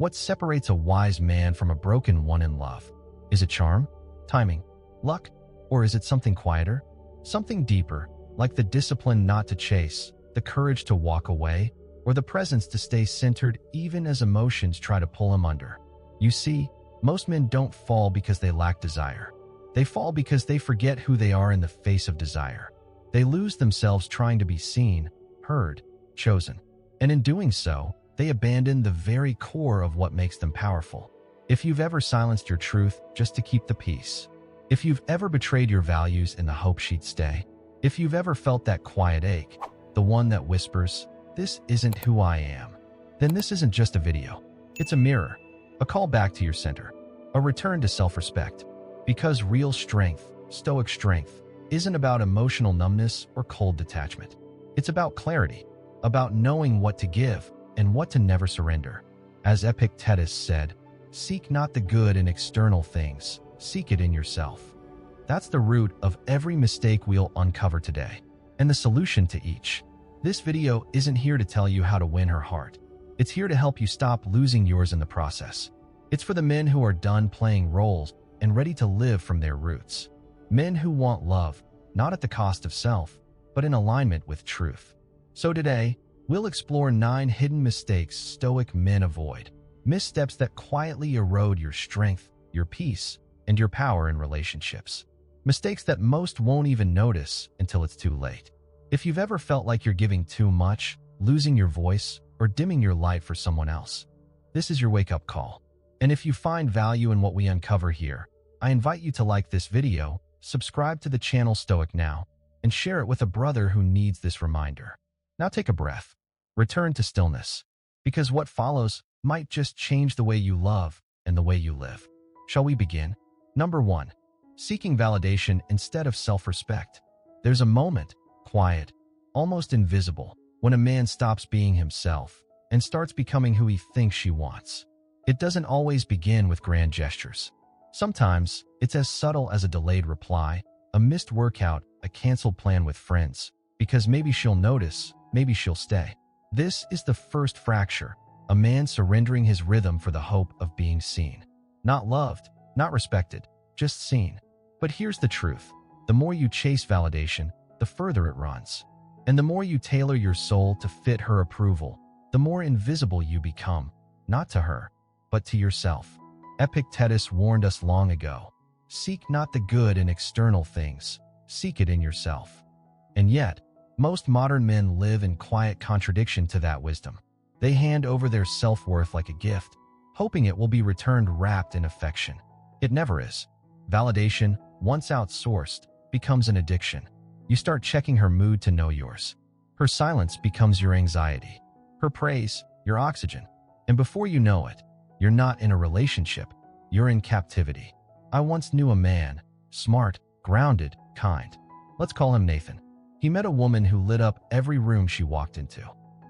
What separates a wise man from a broken one in love? Is it charm, timing, luck, or is it something quieter? Something deeper, like the discipline not to chase, the courage to walk away, or the presence to stay centered even as emotions try to pull him under. You see, most men don't fall because they lack desire. They fall because they forget who they are in the face of desire. They lose themselves trying to be seen, heard, chosen. And in doing so, they abandon the very core of what makes them powerful. If you've ever silenced your truth just to keep the peace, if you've ever betrayed your values in the hope she'd stay, if you've ever felt that quiet ache, the one that whispers, "This isn't who I am," then this isn't just a video. It's a mirror, a call back to your center, a return to self-respect. Because real strength, stoic strength, isn't about emotional numbness or cold detachment. It's about clarity, about knowing what to give and what to never surrender. As Epictetus said, "Seek not the good in external things, seek it in yourself." That's the root of every mistake we'll uncover today, and the solution to each. This video isn't here to tell you how to win her heart. It's here to help you stop losing yours in the process. It's for the men who are done playing roles and ready to live from their roots. Men who want love, not at the cost of self, but in alignment with truth. So today, we'll explore 9 hidden mistakes stoic men avoid. Missteps that quietly erode your strength, your peace, and your power in relationships. Mistakes that most won't even notice until it's too late. If you've ever felt like you're giving too much, losing your voice, or dimming your light for someone else, this is your wake-up call. And if you find value in what we uncover here, I invite you to like this video, subscribe to the channel Stoic Now, and share it with a brother who needs this reminder. Now take a breath. Return to stillness, because what follows might just change the way you love and the way you live. Shall we begin? Number 1. Seeking validation instead of self-respect. There's a moment, quiet, almost invisible, when a man stops being himself and starts becoming who he thinks she wants. It doesn't always begin with grand gestures. Sometimes, it's as subtle as a delayed reply, a missed workout, a canceled plan with friends, because maybe she'll notice, maybe she'll stay. This is the first fracture, a man surrendering his rhythm for the hope of being seen. Not loved, not respected, just seen. But here's the truth. The more you chase validation, the further it runs. And the more you tailor your soul to fit her approval, the more invisible you become, not to her, but to yourself. Epictetus warned us long ago, "Seek not the good in external things, seek it in yourself." And yet, most modern men live in quiet contradiction to that wisdom. They hand over their self-worth like a gift, hoping it will be returned wrapped in affection. It never is. Validation, once outsourced, becomes an addiction. You start checking her mood to know yours. Her silence becomes your anxiety. Her praise, your oxygen. And before you know it, you're not in a relationship, you're in captivity. I once knew a man, smart, grounded, kind. Let's call him Nathan. He met a woman who lit up every room she walked into.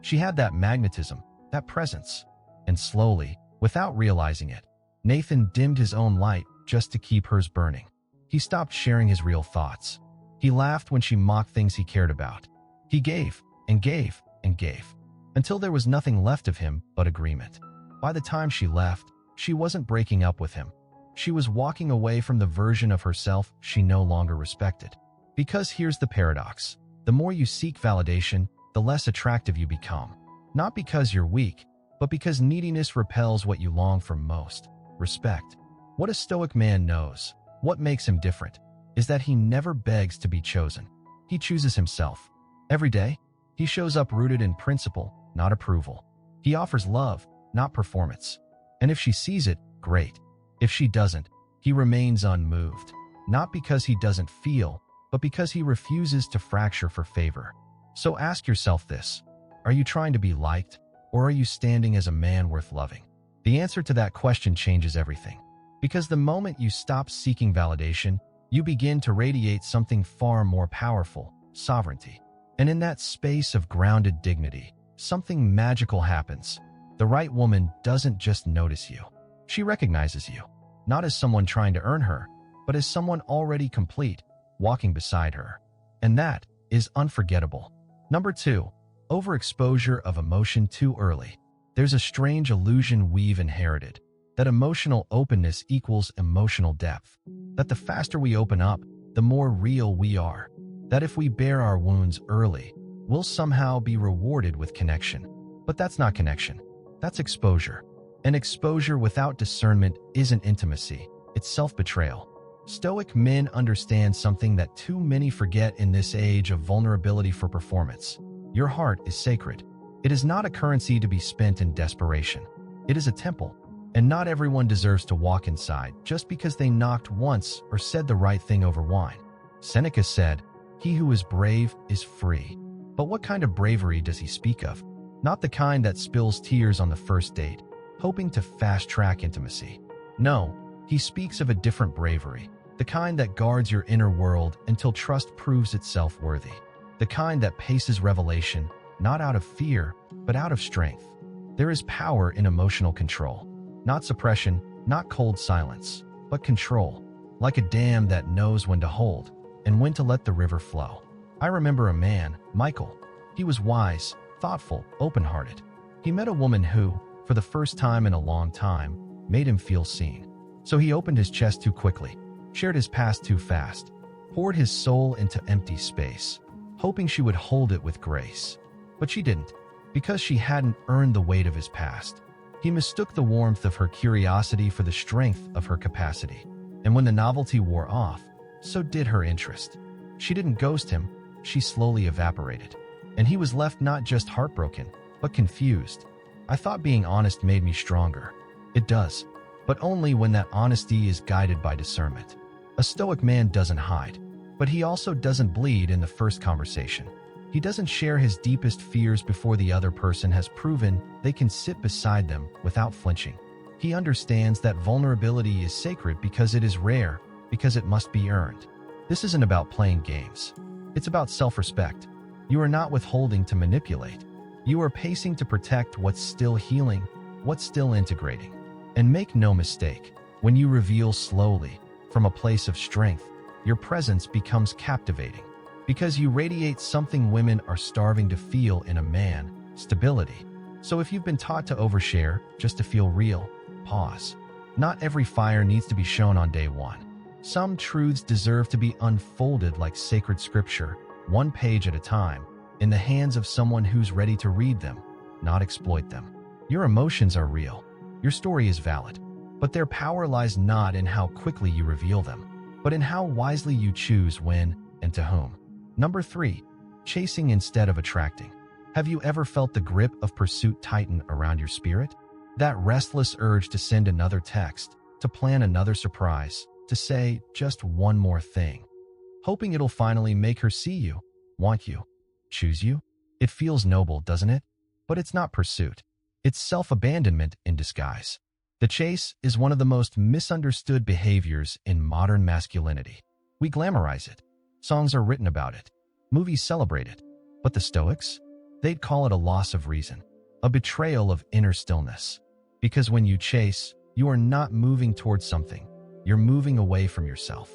She had that magnetism, that presence. And slowly, without realizing it, Nathan dimmed his own light just to keep hers burning. He stopped sharing his real thoughts. He laughed when she mocked things he cared about. He gave, and gave, and gave, until there was nothing left of him but agreement. By the time she left, she wasn't breaking up with him. She was walking away from the version of herself she no longer respected. Because here's the paradox. The more you seek validation, the less attractive you become. Not because you're weak, but because neediness repels what you long for most: respect. What a stoic man knows, what makes him different, is that he never begs to be chosen. He chooses himself. Every day, he shows up rooted in principle, not approval. He offers love, not performance. And if she sees it, great. If she doesn't, he remains unmoved. Not because he doesn't feel, but because he refuses to fracture for favor. So ask yourself this: are you trying to be liked, or are you standing as a man worth loving? The answer to that question changes everything. Because the moment you stop seeking validation, you begin to radiate something far more powerful: sovereignty. And in that space of grounded dignity, something magical happens. The right woman doesn't just notice you. She recognizes you, not as someone trying to earn her, but as someone already complete, walking beside her. And that is unforgettable. Number 2, overexposure of emotion too early. There's a strange illusion we've inherited, that emotional openness equals emotional depth, that the faster we open up, the more real we are, that if we bear our wounds early, we'll somehow be rewarded with connection. But that's not connection. That's exposure. And exposure without discernment isn't intimacy. It's self-betrayal. Stoic men understand something that too many forget in this age of vulnerability for performance. Your heart is sacred. It is not a currency to be spent in desperation. It is a temple, and not everyone deserves to walk inside just because they knocked once or said the right thing over wine. Seneca said, "He who is brave is free." But what kind of bravery does he speak of? Not the kind that spills tears on the first date, hoping to fast-track intimacy. No, he speaks of a different bravery, the kind that guards your inner world until trust proves itself worthy, the kind that paces revelation, not out of fear, but out of strength. There is power in emotional control, not suppression, not cold silence, but control, like a dam that knows when to hold and when to let the river flow. I remember a man, Michael. He was wise, thoughtful, open-hearted. He met a woman who, for the first time in a long time, made him feel seen. So he opened his chest too quickly, shared his past too fast, poured his soul into empty space, hoping she would hold it with grace. But she didn't, because she hadn't earned the weight of his past. He mistook the warmth of her curiosity for the strength of her capacity. And when the novelty wore off, so did her interest. She didn't ghost him, she slowly evaporated. And he was left not just heartbroken, but confused. I thought being honest made me stronger. It does, but only when that honesty is guided by discernment. A stoic man doesn't hide, but he also doesn't bleed in the first conversation. He doesn't share his deepest fears before the other person has proven they can sit beside them without flinching. He understands that vulnerability is sacred because it is rare, because it must be earned. This isn't about playing games. It's about self-respect. You are not withholding to manipulate. You are pacing to protect what's still healing, what's still integrating. And make no mistake, when you reveal slowly, from a place of strength, your presence becomes captivating. Because you radiate something women are starving to feel in a man: stability. So if you've been taught to overshare just to feel real, pause. Not every fire needs to be shown on day one. Some truths deserve to be unfolded like sacred scripture, one page at a time, in the hands of someone who's ready to read them, not exploit them. Your emotions are real. Your story is valid. But their power lies not in how quickly you reveal them, but in how wisely you choose when and to whom. Number 3, chasing instead of attracting. Have you ever felt the grip of pursuit tighten around your spirit? That restless urge to send another text, to plan another surprise, to say just one more thing, hoping it'll finally make her see you, want you, choose you? It feels noble, doesn't it? But it's not pursuit. It's self-abandonment in disguise. The chase is one of the most misunderstood behaviors in modern masculinity. We glamorize it. Songs are written about it. Movies celebrate it. But the Stoics? They'd call it a loss of reason, a betrayal of inner stillness. Because when you chase, you are not moving towards something. You're moving away from yourself.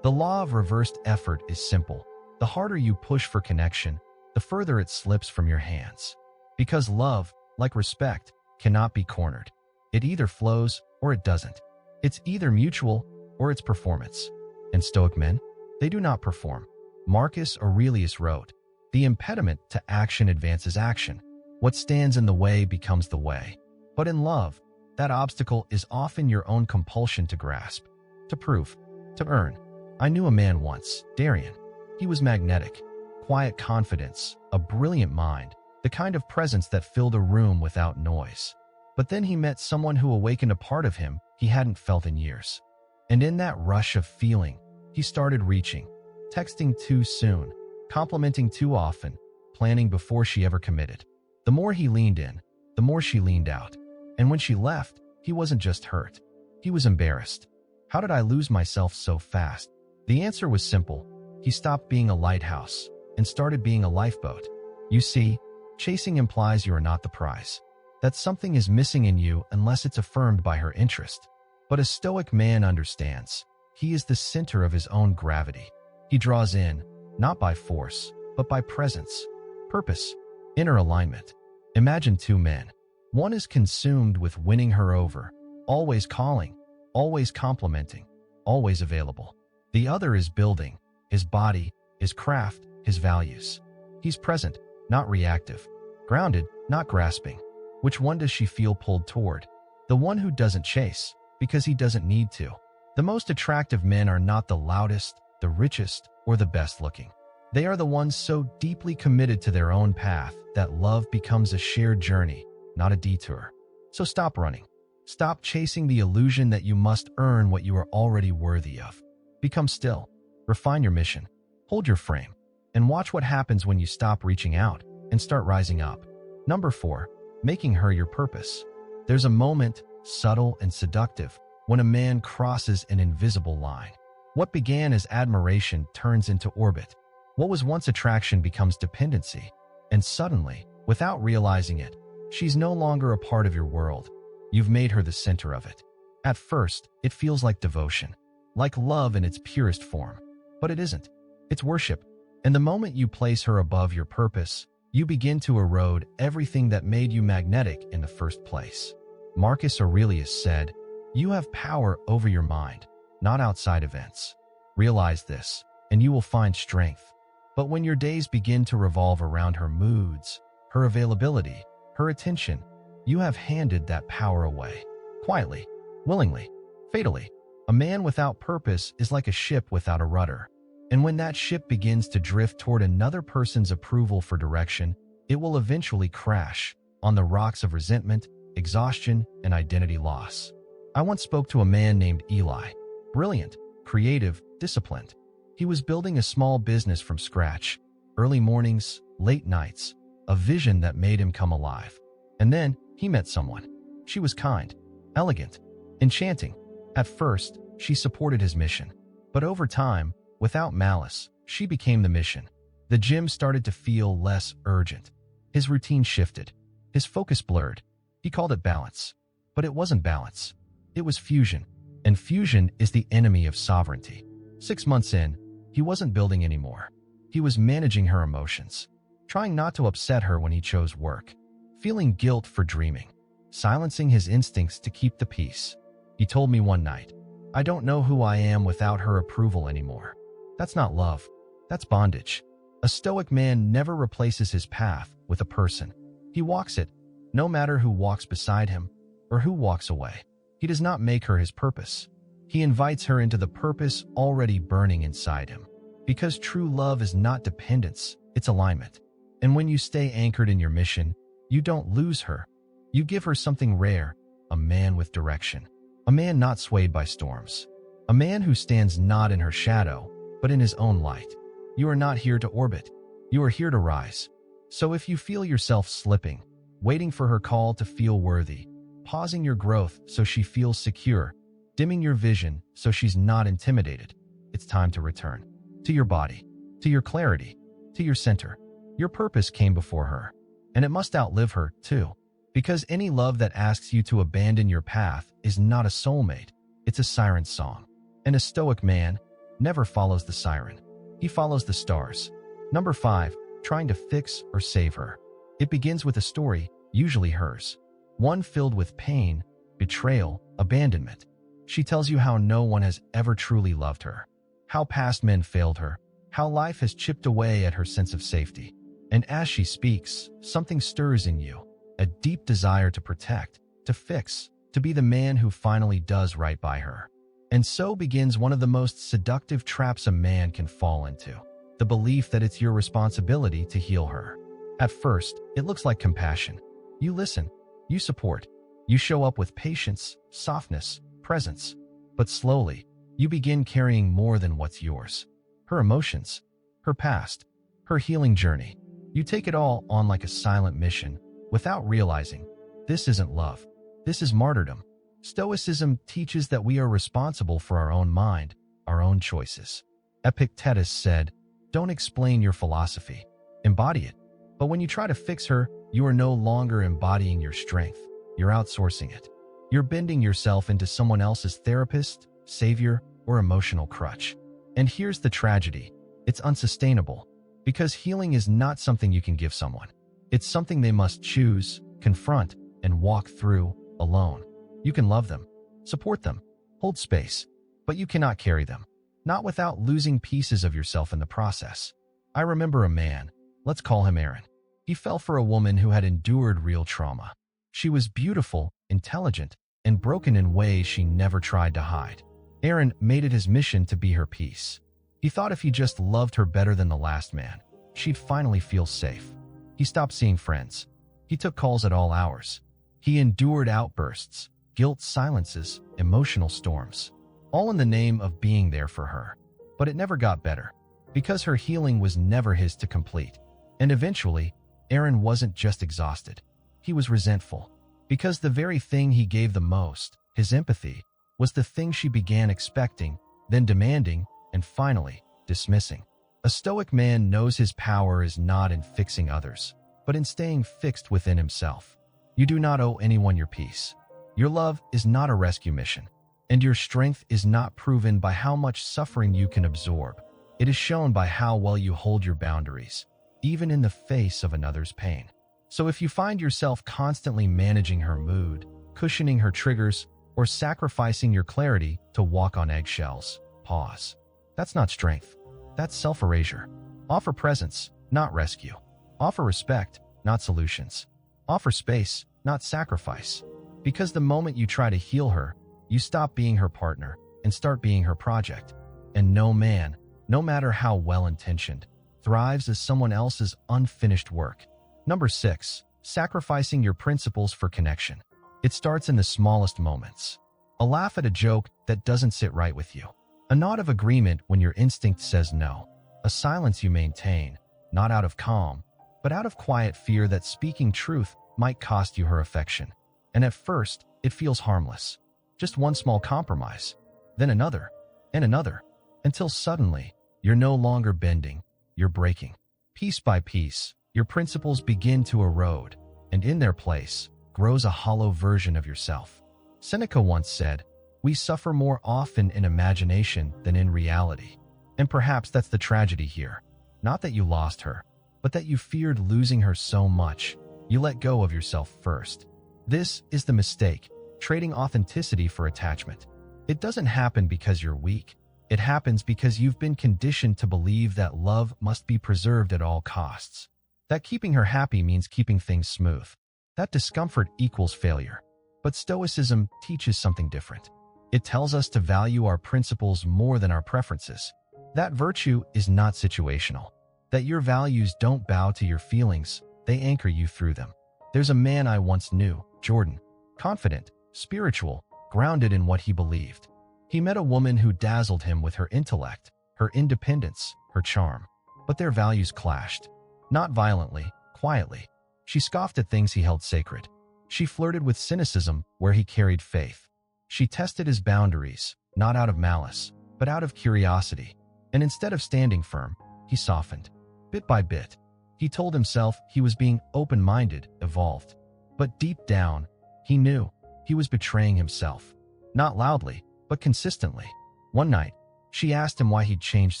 The law of reversed effort is simple. The harder you push for connection, the further it slips from your hands. Because love, like respect, cannot be cornered. It either flows or it doesn't. It's either mutual or it's performance. And Stoic men, they do not perform. Marcus Aurelius wrote, "The impediment to action advances action. What stands in the way becomes the way." But in love, that obstacle is often your own compulsion to grasp, to prove, to earn. I knew a man once, Darian. He was magnetic, quiet confidence, a brilliant mind, the kind of presence that filled a room without noise. But then he met someone who awakened a part of him he hadn't felt in years. And in that rush of feeling, he started reaching, texting too soon, complimenting too often, planning before she ever committed. The more he leaned in, the more she leaned out. And when she left, he wasn't just hurt. He was embarrassed. How did I lose myself so fast? The answer was simple. He stopped being a lighthouse and started being a lifeboat. You see, chasing implies you are not the prize, that something is missing in you unless it's affirmed by her interest. But a Stoic man understands. He is the center of his own gravity. He draws in, not by force, but by presence, purpose, inner alignment. Imagine two men. One is consumed with winning her over, always calling, always complimenting, always available. The other is building his body, his craft, his values. He's present, not reactive. Grounded, not grasping. Which one does she feel pulled toward? The one who doesn't chase, because he doesn't need to. The most attractive men are not the loudest, the richest, or the best looking. They are the ones so deeply committed to their own path that love becomes a shared journey, not a detour. So stop running. Stop chasing the illusion that you must earn what you are already worthy of. Become still. Refine your mission. Hold your frame. And watch what happens when you stop reaching out and start rising up. Number 4. Making her your purpose. There's a moment, subtle and seductive, when a man crosses an invisible line. What began as admiration turns into orbit. What was once attraction becomes dependency. And suddenly, without realizing it, she's no longer a part of your world. You've made her the center of it. At first, it feels like devotion, like love in its purest form. But it isn't. It's worship. And the moment you place her above your purpose, you begin to erode everything that made you magnetic in the first place. Marcus Aurelius said, "You have power over your mind, not outside events. Realize this, and you will find strength." But when your days begin to revolve around her moods, her availability, her attention, you have handed that power away. Quietly, willingly, fatally. A man without purpose is like a ship without a rudder. And when that ship begins to drift toward another person's approval for direction, it will eventually crash on the rocks of resentment, exhaustion, and identity loss. I once spoke to a man named Eli. Brilliant, creative, disciplined. He was building a small business from scratch. Early mornings, late nights, a vision that made him come alive. And then he met someone. She was kind, elegant, enchanting. At first, she supported his mission. But over time, without malice, she became the mission. The gym started to feel less urgent. His routine shifted. His focus blurred. He called it balance. But it wasn't balance. It was fusion. And fusion is the enemy of sovereignty. 6 months in, he wasn't building anymore. He was managing her emotions, trying not to upset her when he chose work, feeling guilt for dreaming, silencing his instincts to keep the peace. He told me one night, "I don't know who I am without her approval anymore." That's not love. That's bondage. A stoic man never replaces his path with a person. He walks it, no matter who walks beside him or who walks away. He does not make her his purpose. He invites her into the purpose already burning inside him. Because true love is not dependence, it's alignment. And when you stay anchored in your mission, you don't lose her. You give her something rare, a man with direction. A man not swayed by storms. A man who stands not in her shadow, but in his own light. You are not here to orbit. You are here to rise. So if you feel yourself slipping, waiting for her call to feel worthy, pausing your growth so she feels secure, dimming your vision so she's not intimidated, it's time to return. To your body, to your clarity, to your center. Your purpose came before her, and it must outlive her, too. Because any love that asks you to abandon your path is not a soulmate, it's a siren song. And a stoic man never follows the siren. He follows the stars. Number 5, trying to fix or save her. It begins with a story, usually hers. One filled with pain, betrayal, abandonment. She tells you how no one has ever truly loved her, how past men failed her, how life has chipped away at her sense of safety. And as she speaks, something stirs in you, a deep desire to protect, to fix, to be the man who finally does right by her. And so begins one of the most seductive traps a man can fall into, the belief that it's your responsibility to heal her. At first, it looks like compassion. You listen, you support, you show up with patience, softness, presence. But slowly, you begin carrying more than what's yours. Her emotions, her past, her healing journey. You take it all on like a silent mission, without realizing, this isn't love. This is martyrdom. Stoicism teaches that we are responsible for our own mind, our own choices. Epictetus said, "Don't explain your philosophy, embody it." But when you try to fix her, you are no longer embodying your strength. You're outsourcing it. You're bending yourself into someone else's therapist, savior, or emotional crutch. And here's the tragedy. It's unsustainable. Because healing is not something you can give someone. It's something they must choose, confront, and walk through alone. You can love them, support them, hold space, but you cannot carry them, not without losing pieces of yourself in the process. I remember a man, let's call him Aaron. He fell for a woman who had endured real trauma. She was beautiful, intelligent, and broken in ways she never tried to hide. Aaron made it his mission to be her peace. He thought if he just loved her better than the last man, she'd finally feel safe. He stopped seeing friends. He took calls at all hours. He endured outbursts, guilt silences, emotional storms, all in the name of being there for her. But it never got better, because her healing was never his to complete. And eventually, Aaron wasn't just exhausted. He was resentful, because the very thing he gave the most, his empathy, was the thing she began expecting, then demanding, and finally, dismissing. A stoic man knows his power is not in fixing others, but in staying fixed within himself. You do not owe anyone your peace. Your love is not a rescue mission, and your strength is not proven by how much suffering you can absorb. It is shown by how well you hold your boundaries, even in the face of another's pain. So if you find yourself constantly managing her mood, cushioning her triggers, or sacrificing your clarity to walk on eggshells, pause. That's not strength. That's self-erasure. Offer presence, not rescue. Offer respect, not solutions. Offer space, not sacrifice. Because the moment you try to heal her, you stop being her partner and start being her project. And no man, no matter how well-intentioned, thrives as someone else's unfinished work. Number 6, sacrificing your principles for connection. It starts in the smallest moments. A laugh at a joke that doesn't sit right with you. A nod of agreement when your instinct says no. A silence you maintain, not out of calm, but out of quiet fear that speaking truth might cost you her affection. And at first, it feels harmless. Just one small compromise, then another, and another, until suddenly, you're no longer bending, you're breaking. Piece by piece, your principles begin to erode, and in their place grows a hollow version of yourself. Seneca once said, "We suffer more often in imagination than in reality." And perhaps that's the tragedy here. Not that you lost her, but that you feared losing her so much, you let go of yourself first. This is the mistake, trading authenticity for attachment. It doesn't happen because you're weak. It happens because you've been conditioned to believe that love must be preserved at all costs. That keeping her happy means keeping things smooth. That discomfort equals failure. But Stoicism teaches something different. It tells us to value our principles more than our preferences. That virtue is not situational. That your values don't bow to your feelings, they anchor you through them. There's a man I once knew, Jordan, confident, spiritual, grounded in what he believed. He met a woman who dazzled him with her intellect, her independence, her charm. But their values clashed. Not violently, quietly. She scoffed at things he held sacred. She flirted with cynicism where he carried faith. She tested his boundaries, not out of malice, but out of curiosity. And instead of standing firm, he softened. Bit by bit, he told himself he was being open-minded, evolved. But deep down, he knew he was betraying himself. Not loudly, but consistently. One night, she asked him why he'd changed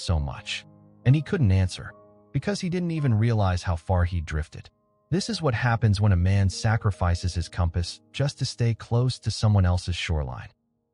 so much. And he couldn't answer, because he didn't even realize how far he'd drifted. This is what happens when a man sacrifices his compass just to stay close to someone else's shoreline.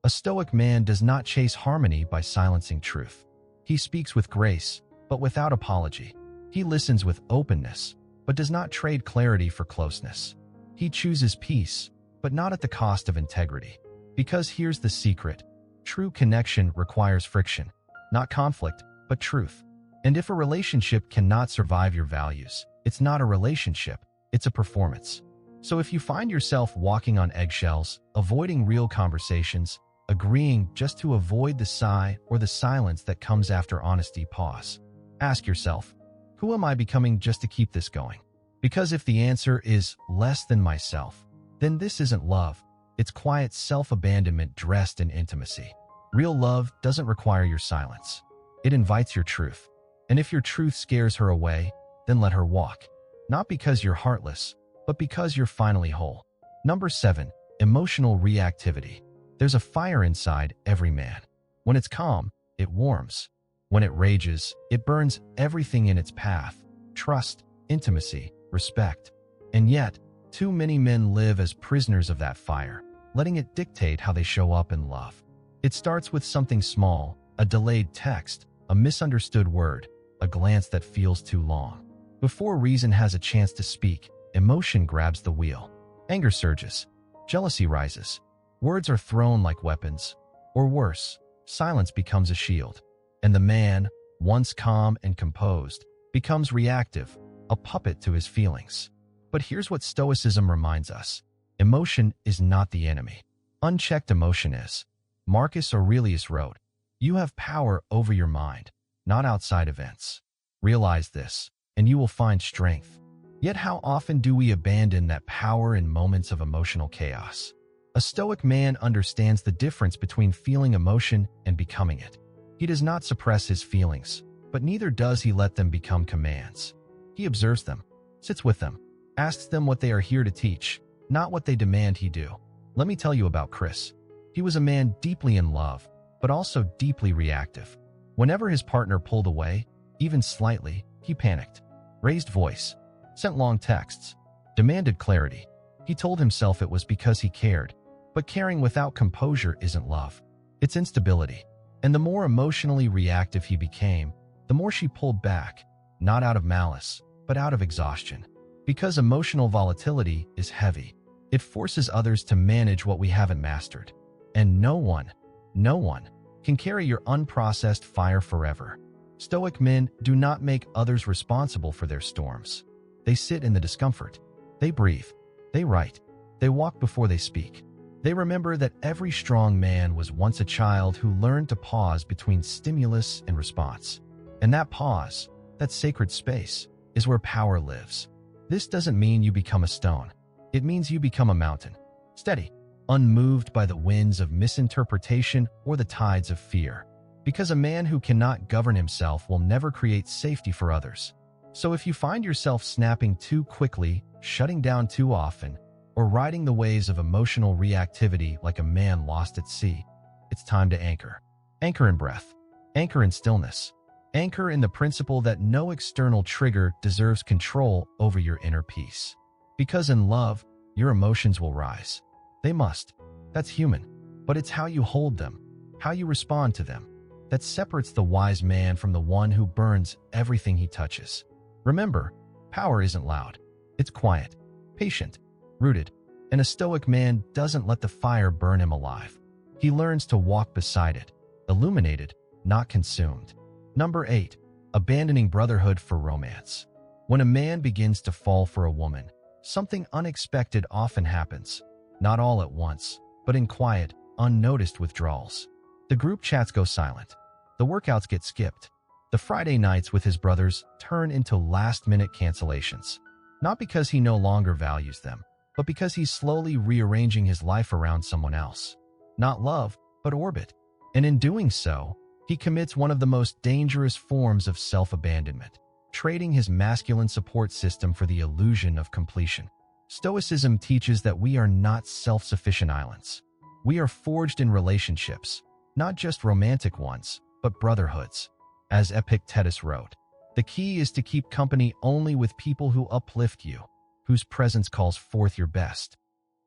A stoic man does not chase harmony by silencing truth. He speaks with grace, but without apology. He listens with openness, but does not trade clarity for closeness. He chooses peace, but not at the cost of integrity. Because here's the secret. True connection requires friction, not conflict, but truth. And if a relationship cannot survive your values, it's not a relationship, it's a performance. So if you find yourself walking on eggshells, avoiding real conversations, agreeing just to avoid the sigh or the silence that comes after honesty, pause. Ask yourself, who am I becoming just to keep this going? Because if the answer is less than myself, then this isn't love. It's quiet self-abandonment dressed in intimacy. Real love doesn't require your silence. It invites your truth. And if your truth scares her away, then let her walk. Not because you're heartless, but because you're finally whole. Number 7, emotional reactivity. There's a fire inside every man. When it's calm, it warms. When it rages, it burns everything in its path. Trust, intimacy, respect. And yet, Too many men live as prisoners of that fire, letting it dictate how they show up in love. It starts with something small, a delayed text, a misunderstood word, a glance that feels too long. Before reason has a chance to speak, emotion grabs the wheel. Anger surges. Jealousy rises. Words are thrown like weapons. Or worse, silence becomes a shield. And the man, once calm and composed, becomes reactive, a puppet to his feelings. But here's what Stoicism reminds us. Emotion is not the enemy. Unchecked emotion is. Marcus Aurelius wrote, "You have power over your mind, not outside events." Realize this, and you will find strength. Yet how often do we abandon that power in moments of emotional chaos? A Stoic man understands the difference between feeling emotion and becoming it. He does not suppress his feelings, but neither does he let them become commands. He observes them, sits with them, asks them what they are here to teach, not what they demand he do. Let me tell you about Chris. He was a man deeply in love, but also deeply reactive. Whenever his partner pulled away, even slightly, he panicked, raised voice, sent long texts, demanded clarity. He told himself it was because he cared, but caring without composure isn't love. It's instability. And the more emotionally reactive he became, the more she pulled back, not out of malice, but out of exhaustion. Because emotional volatility is heavy, it forces others to manage what we haven't mastered. And no one can carry your unprocessed fire forever. Stoic men do not make others responsible for their storms. They sit in the discomfort. They breathe. They write. They walk before they speak. They remember that every strong man was once a child who learned to pause between stimulus and response. And that pause, that sacred space, is where power lives. This doesn't mean you become a stone. It means you become a mountain, steady, unmoved by the winds of misinterpretation or the tides of fear. Because a man who cannot govern himself will never create safety for others. So if you find yourself snapping too quickly, shutting down too often, or riding the waves of emotional reactivity like a man lost at sea, it's time to anchor. Anchor in breath. Anchor in stillness. Anchor in the principle that no external trigger deserves control over your inner peace. Because in love, your emotions will rise. They must. That's human. But it's how you hold them, how you respond to them, that separates the wise man from the one who burns everything he touches. Remember, power isn't loud. It's quiet, patient, rooted, and a Stoic man doesn't let the fire burn him alive. He learns to walk beside it, illuminated, not consumed. Number 8. Abandoning brotherhood for romance. When a man begins to fall for a woman, something unexpected often happens. Not all at once, but in quiet, unnoticed withdrawals. The group chats go silent. The workouts get skipped. The Friday nights with his brothers turn into last-minute cancellations. Not because he no longer values them, but because he's slowly rearranging his life around someone else. Not love, but orbit. And in doing so, he commits one of the most dangerous forms of self-abandonment, trading his masculine support system for the illusion of completion. Stoicism teaches that we are not self-sufficient islands. We are forged in relationships, not just romantic ones, but brotherhoods. As Epictetus wrote, the key is to keep company only with people who uplift you, whose presence calls forth your best.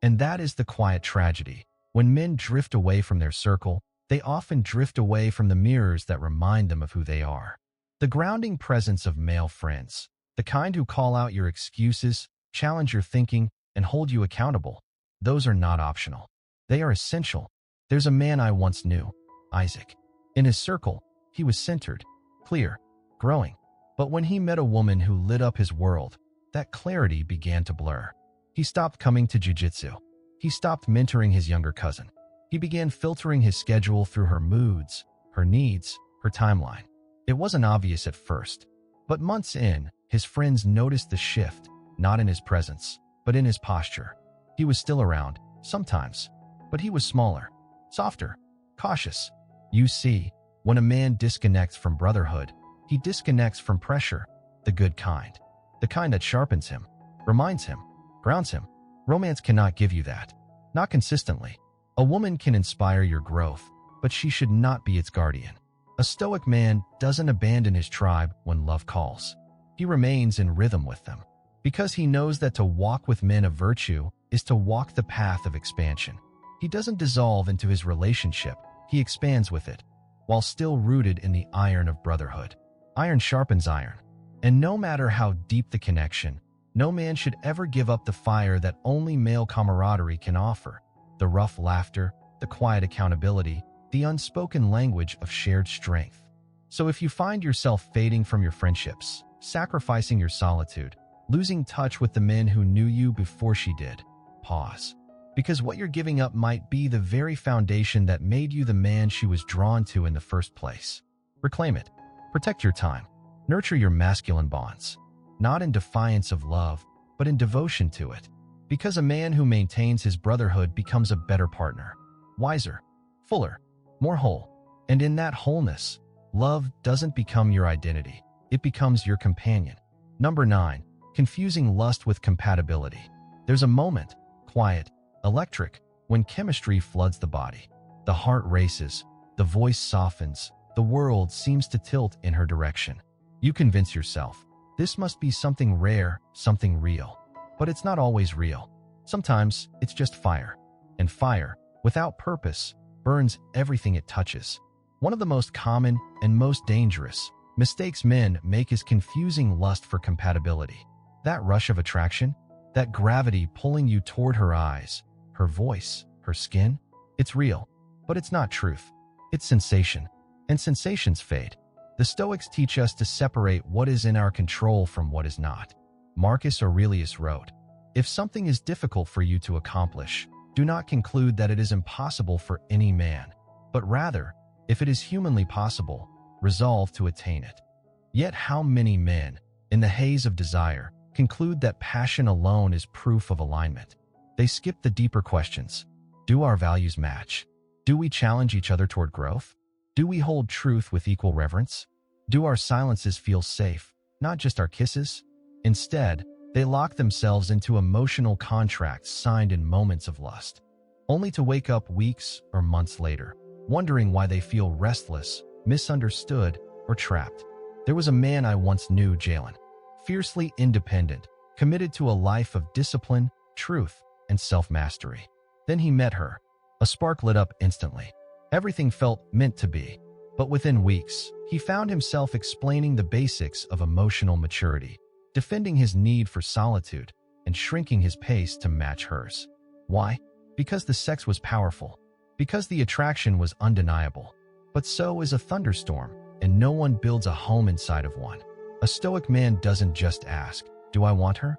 And that is the quiet tragedy. When men drift away from their circle, they often drift away from the mirrors that remind them of who they are. The grounding presence of male friends, the kind who call out your excuses, challenge your thinking, and hold you accountable, those are not optional. They are essential. There's a man I once knew, Isaac. In his circle, he was centered, clear, growing. But when he met a woman who lit up his world, that clarity began to blur. He stopped coming to jiu-jitsu. He stopped mentoring his younger cousin. He began filtering his schedule through her moods, her needs, her timeline. It wasn't obvious at first, but months in, his friends noticed the shift, not in his presence, but in his posture. He was still around, sometimes, but he was smaller, softer, cautious. You see, when a man disconnects from brotherhood, he disconnects from pressure, the good kind, the kind that sharpens him, reminds him, grounds him. Romance cannot give you that, not consistently. A woman can inspire your growth, but she should not be its guardian. A Stoic man doesn't abandon his tribe when love calls. He remains in rhythm with them. Because he knows that to walk with men of virtue is to walk the path of expansion. He doesn't dissolve into his relationship, he expands with it, while still rooted in the iron of brotherhood. Iron sharpens iron. And no matter how deep the connection, no man should ever give up the fire that only male camaraderie can offer. The rough laughter, the quiet accountability, the unspoken language of shared strength. So if you find yourself fading from your friendships, sacrificing your solitude, losing touch with the men who knew you before she did, pause. Because what you're giving up might be the very foundation that made you the man she was drawn to in the first place. Reclaim it. Protect your time. Nurture your masculine bonds. Not in defiance of love, but in devotion to it. Because a man who maintains his brotherhood becomes a better partner. Wiser, fuller, more whole. And in that wholeness, love doesn't become your identity. It becomes your companion. Number 9. Confusing lust with compatibility. There's a moment, quiet, electric, when chemistry floods the body. The heart races, the voice softens, the world seems to tilt in her direction. You convince yourself, this must be something rare, something real. But it's not always real. Sometimes it's just fire. And fire, without purpose, burns everything it touches. One of the most common and most dangerous mistakes men make is confusing lust for compatibility. That rush of attraction, that gravity pulling you toward her eyes, her voice, her skin, it's real, but it's not truth. It's sensation. And sensations fade. The Stoics teach us to separate what is in our control from what is not. Marcus Aurelius wrote, "If something is difficult for you to accomplish, do not conclude that it is impossible for any man, but rather, if it is humanly possible, resolve to attain it." Yet how many men, in the haze of desire, conclude that passion alone is proof of alignment? They skip the deeper questions. Do our values match? Do we challenge each other toward growth? Do we hold truth with equal reverence? Do our silences feel safe, not just our kisses? Instead, they lock themselves into emotional contracts signed in moments of lust, only to wake up weeks or months later, wondering why they feel restless, misunderstood, or trapped. There was a man I once knew, Jalen, fiercely independent, committed to a life of discipline, truth, and self-mastery. Then he met her. A spark lit up instantly. Everything felt meant to be. But within weeks, he found himself explaining the basics of emotional maturity, defending his need for solitude, and shrinking his pace to match hers. Why? Because the sex was powerful. Because the attraction was undeniable. But so is a thunderstorm, and no one builds a home inside of one. A Stoic man doesn't just ask, "Do I want her?"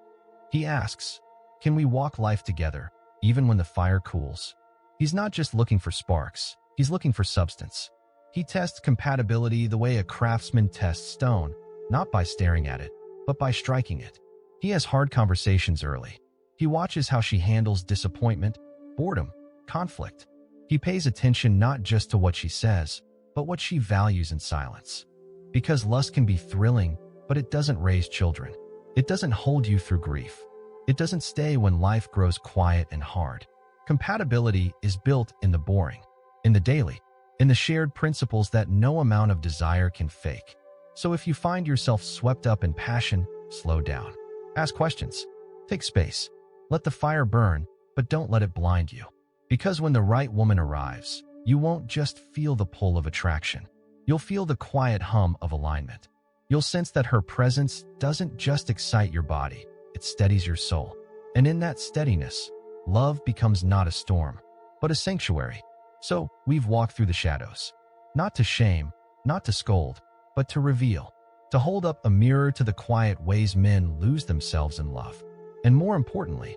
He asks, "Can we walk life together, even when the fire cools?" He's not just looking for sparks. He's looking for substance. He tests compatibility the way a craftsman tests stone, not by staring at it, but by striking it. He has hard conversations early. He watches how she handles disappointment, boredom, conflict. He pays attention not just to what she says, but what she values in silence. Because lust can be thrilling, but it doesn't raise children. It doesn't hold you through grief. It doesn't stay when life grows quiet and hard. Compatibility is built in the boring, in the daily, in the shared principles that no amount of desire can fake. So if you find yourself swept up in passion, slow down. Ask questions. Take space. Let the fire burn, but don't let it blind you. Because when the right woman arrives, you won't just feel the pull of attraction. You'll feel the quiet hum of alignment. You'll sense that her presence doesn't just excite your body, it steadies your soul. And in that steadiness, love becomes not a storm, but a sanctuary. So we've walked through the shadows. Not to shame, not to scold, but to reveal. To hold up a mirror to the quiet ways men lose themselves in love. And more importantly,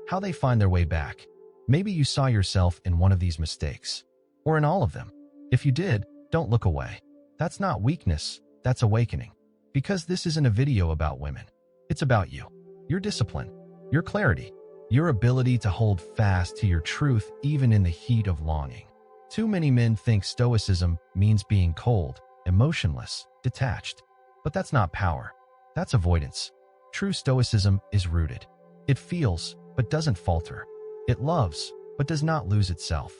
how they find their way back. Maybe you saw yourself in one of these mistakes, or in all of them. If you did, don't look away. That's not weakness, that's awakening. Because this isn't a video about women. It's about you, your discipline, your clarity, your ability to hold fast to your truth even in the heat of longing. Too many men think stoicism means being cold, emotionless, detached. But that's not power. That's avoidance. True stoicism is rooted. It feels, but doesn't falter. It loves, but does not lose itself.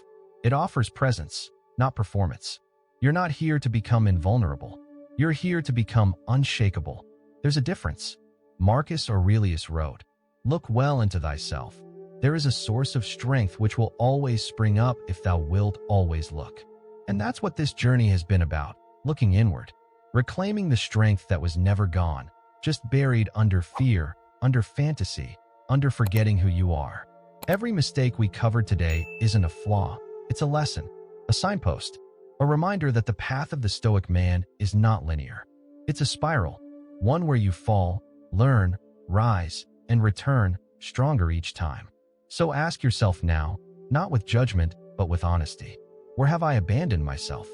It offers presence, not performance. You're not here to become invulnerable. You're here to become unshakable. There's a difference. Marcus Aurelius wrote, "Look well into thyself. There is a source of strength which will always spring up if thou wilt always look." And that's what this journey has been about, looking inward, reclaiming the strength that was never gone, just buried under fear, under fantasy, under forgetting who you are. Every mistake we covered today isn't a flaw. It's a lesson, a signpost, a reminder that the path of the Stoic man is not linear. It's a spiral, one where you fall, learn, rise, and return stronger each time. So ask yourself now, not with judgment, but with honesty. Where have I abandoned myself?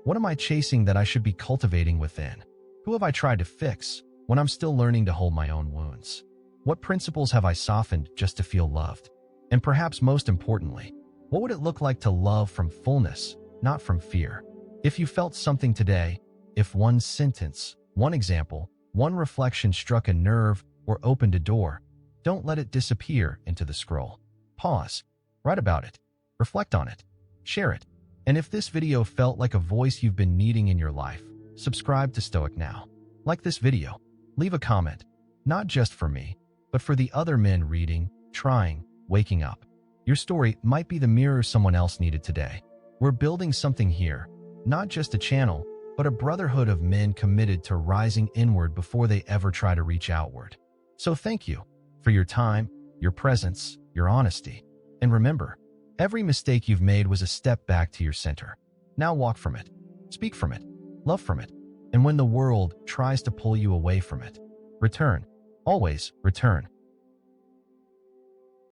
What am I chasing that I should be cultivating within? Who have I tried to fix when I'm still learning to hold my own wounds? What principles have I softened just to feel loved? And perhaps most importantly, what would it look like to love from fullness, not from fear? If you felt something today, if one sentence, one example, one reflection struck a nerve or opened a door, don't let it disappear into the scroll. Pause, write about it, reflect on it, share it. And if this video felt like a voice you've been needing in your life, subscribe to Stoic now. Like this video, leave a comment, not just for me, but for the other men reading, trying, waking up. Your story might be the mirror someone else needed today. We're building something here, not just a channel, but a brotherhood of men committed to rising inward before they ever try to reach outward. So thank you for your time, your presence, your honesty. And remember, every mistake you've made was a step back to your center. Now walk from it, speak from it, love from it. And when the world tries to pull you away from it, return, always return.